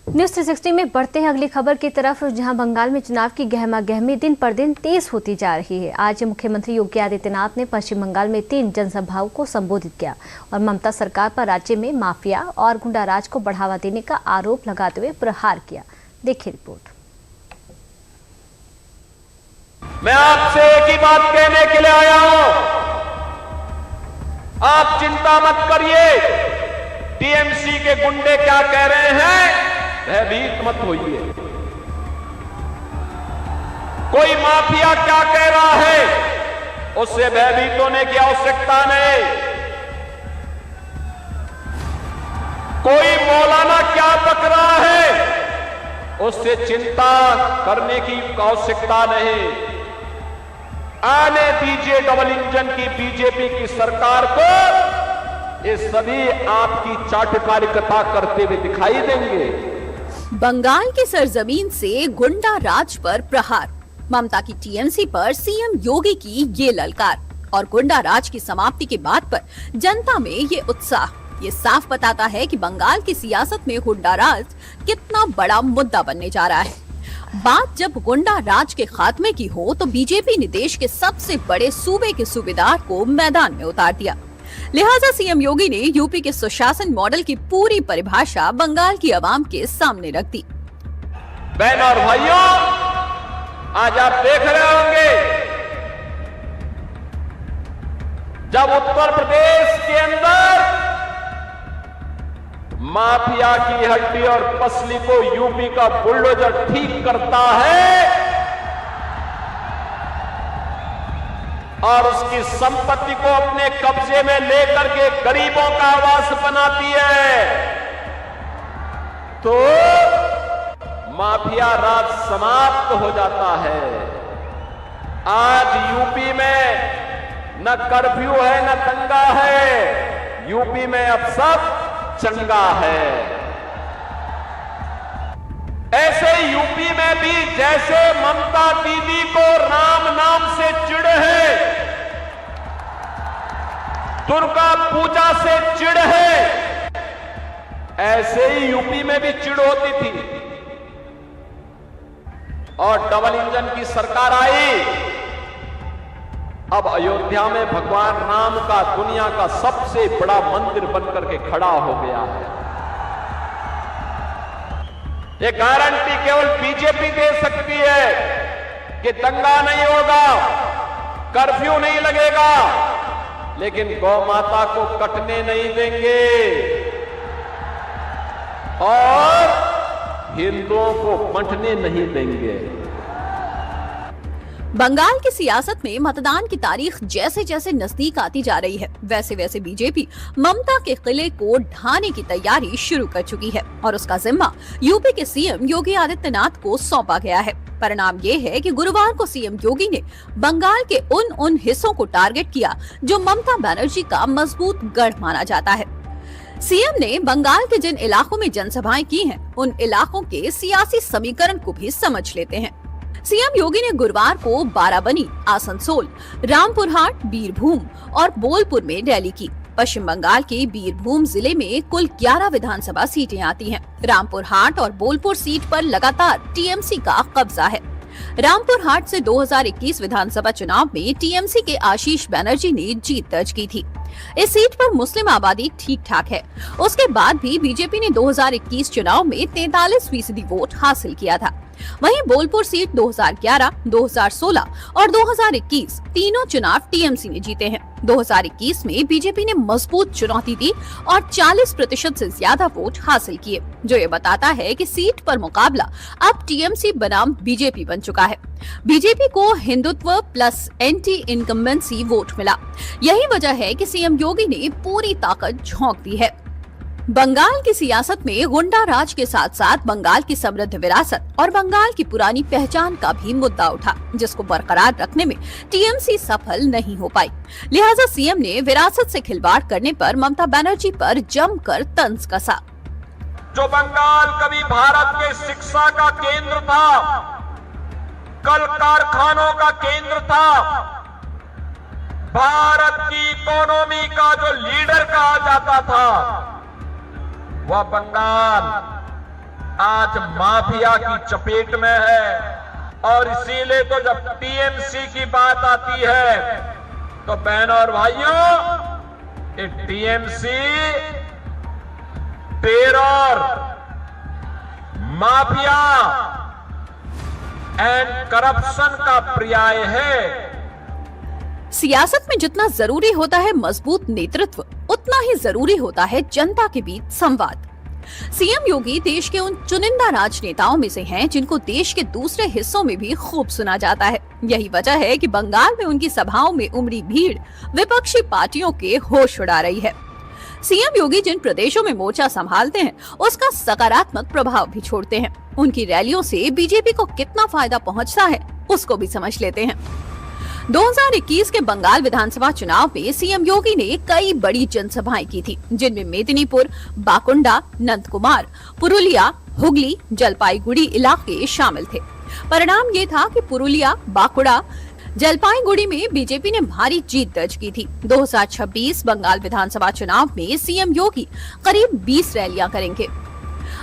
News 360 में बढ़ते हैं अगली खबर की तरफ, जहां बंगाल में चुनाव की गहमागहमी दिन पर दिन तेज होती जा रही है। आज मुख्यमंत्री योगी आदित्यनाथ ने पश्चिम बंगाल में 3 जनसभाओं को संबोधित किया और ममता सरकार पर राज्य में माफिया और गुंडाराज को बढ़ावा देने का आरोप लगाते हुए प्रहार किया। देखिए रिपोर्ट। मैं आपसे एक ही बात कहने के लिए आया हूं, आप चिंता मत करिए। टीएमसी के गुंडे क्या कह रहे हैं, भयभीत मत होइए। कोई माफिया क्या कह रहा है, उससे भयभीत होने की आवश्यकता नहीं। कोई मौलाना क्या बक रहा है, उससे चिंता करने की आवश्यकता नहीं। आने दीजिए डबल इंजन की बीजेपी की सरकार को, ये सभी आपकी चाटुकारिता करते हुए दिखाई देंगे। बंगाल की सरजमीन से गुंडा राज पर प्रहार, ममता की टीएमसी पर सीएम योगी की ये ललकार और गुंडा राज की समाप्ति के बाद पर जनता में ये उत्साह, ये साफ बताता है कि बंगाल की सियासत में गुंडा राज कितना बड़ा मुद्दा बनने जा रहा है। बात जब गुंडा राज के खात्मे की हो तो बीजेपी ने देश के सबसे बड़े सूबे के सूबेदार को मैदान में उतार दिया। लिहाजा सीएम योगी ने यूपी के सुशासन मॉडल की पूरी परिभाषा बंगाल की आवाम के सामने रख दी। बहन और भाइयों, आज आप देख रहे होंगे जब उत्तर प्रदेश के अंदर माफिया की हड्डी और पसली को यूपी का बुलडोजर ठीक करता है और उसकी संपत्ति को अपने कब्जे में लेकर के गरीबों का आवास बनाती है, तो माफिया राज समाप्त हो जाता है। आज यूपी में न कर्फ्यू है न दंगा है, यूपी में अब सब चंगा है। ऐसे यूपी में भी जैसे ममता दीदी को राम नाम से चिढ़ है, दुर्गा पूजा से चिढ़ है, ऐसे ही यूपी में भी चिढ़ होती थी। और डबल इंजन की सरकार आई, अब अयोध्या में भगवान राम का दुनिया का सबसे बड़ा मंदिर बनकर के खड़ा हो गया है। ये गारंटी केवल बीजेपी दे सकती है कि दंगा नहीं होगा, कर्फ्यू नहीं लगेगा, लेकिन गौ माता को कटने नहीं देंगे और हिंदुओं को बंटने नहीं देंगे। बंगाल की सियासत में मतदान की तारीख जैसे जैसे नजदीक आती जा रही है, वैसे वैसे बीजेपी ममता के किले को ढाने की तैयारी शुरू कर चुकी है और उसका जिम्मा यूपी के सीएम योगी आदित्यनाथ को सौंपा गया है। परिणाम ये है कि गुरुवार को सीएम योगी ने बंगाल के उन हिस्सों को टारगेट किया जो ममता बनर्जी का मजबूत गढ़ माना जाता है। सीएम ने बंगाल के जिन इलाकों में जनसभाएं की हैं, उन इलाकों के सियासी समीकरण को भी समझ लेते हैं। सीएम योगी ने गुरुवार को बाराबनी, आसनसोल, रामपुरहाट, बीरभूम और बोलपुर में रैली की। पश्चिम बंगाल के बीरभूम जिले में कुल 11 विधानसभा सीटें आती हैं। रामपुरहाट और बोलपुर सीट पर लगातार टीएमसी का कब्जा है। रामपुरहाट से 2021 विधानसभा चुनाव में टीएमसी के आशीष बनर्जी ने जीत दर्ज की थी। इस सीट पर मुस्लिम आबादी ठीक ठाक है। उसके बाद भी बीजेपी ने 2021 चुनाव में 43% वोट हासिल किया था। वहीं बोलपुर सीट 2011, 2016 और 2021 तीनों चुनाव टीएमसी ने जीते हैं। 2021 में बीजेपी ने मजबूत चुनौती दी और 40% से ज्यादा वोट हासिल किए, जो ये बताता है कि सीट पर मुकाबला अब टीएमसी बनाम बीजेपी बन चुका है। बीजेपी को Hindutva plus anti incumbency vote मिला। यही वजह है कि सीएम योगी ने पूरी ताकत झोंक दी है। बंगाल की सियासत में गुंडा राज के साथ साथ बंगाल की समृद्ध विरासत और बंगाल की पुरानी पहचान का भी मुद्दा उठा, जिसको बरकरार रखने में टीएमसी सफल नहीं हो पाई। लिहाजा सीएम ने विरासत से खिलवाड़ करने पर ममता बनर्जी पर जमकर तंज कसा। जो बंगाल कभी भारत के शिक्षा का केंद्र था, कल कारखानों का केंद्र था, भारत की इकोनॉमी का जो लीडर कहा जाता था, वह बंगाल आज माफिया की चपेट में है। और इसीलिए तो जब टीएमसी की बात आती है तो बहनों और भाइयों, ये TMC terror, mafia and corruption का पर्याय है। सियासत में जितना जरूरी होता है मजबूत नेतृत्व, उतना ही जरूरी होता है जनता के बीच संवाद। सीएम योगी देश के उन चुनिंदा राजनेताओं में से हैं जिनको देश के दूसरे हिस्सों में भी खूब सुना जाता है। यही वजह है कि बंगाल में उनकी सभाओं में उमड़ी भीड़ विपक्षी पार्टियों के होश उड़ा रही है। सीएम योगी जिन प्रदेशों में मोर्चा संभालते हैं, उसका सकारात्मक प्रभाव भी छोड़ते हैं। उनकी रैलियों से बीजेपी को कितना फायदा पहुंचता है, उसको भी समझ लेते हैं। 2021 के बंगाल विधानसभा चुनाव में सीएम योगी ने कई बड़ी जनसभाएं की थी, जिनमें मेदिनीपुर, बाकुंडा, नंदकुमार, पुरुलिया, हुगली, जलपाईगुड़ी इलाके शामिल थे। परिणाम ये था कि पुरुलिया, बाकुड़ा, जलपाईगुड़ी में बीजेपी ने भारी जीत दर्ज की थी। 2026 बंगाल विधानसभा चुनाव में सीएम योगी करीब 20 रैलियां करेंगे।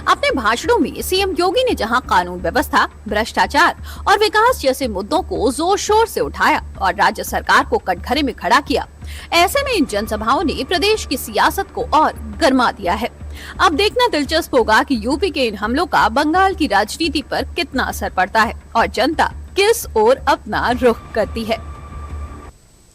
अपने भाषणों में सीएम योगी ने जहां कानून व्यवस्था, भ्रष्टाचार और विकास जैसे मुद्दों को जोर शोर से उठाया और राज्य सरकार को कटघरे में खड़ा किया, ऐसे में इन जनसभाओं ने प्रदेश की सियासत को और गरमा दिया है। अब देखना दिलचस्प होगा कि यूपी के इन हमलों का बंगाल की राजनीति पर कितना असर पड़ता है और जनता किस ओर अपना रुख करती है।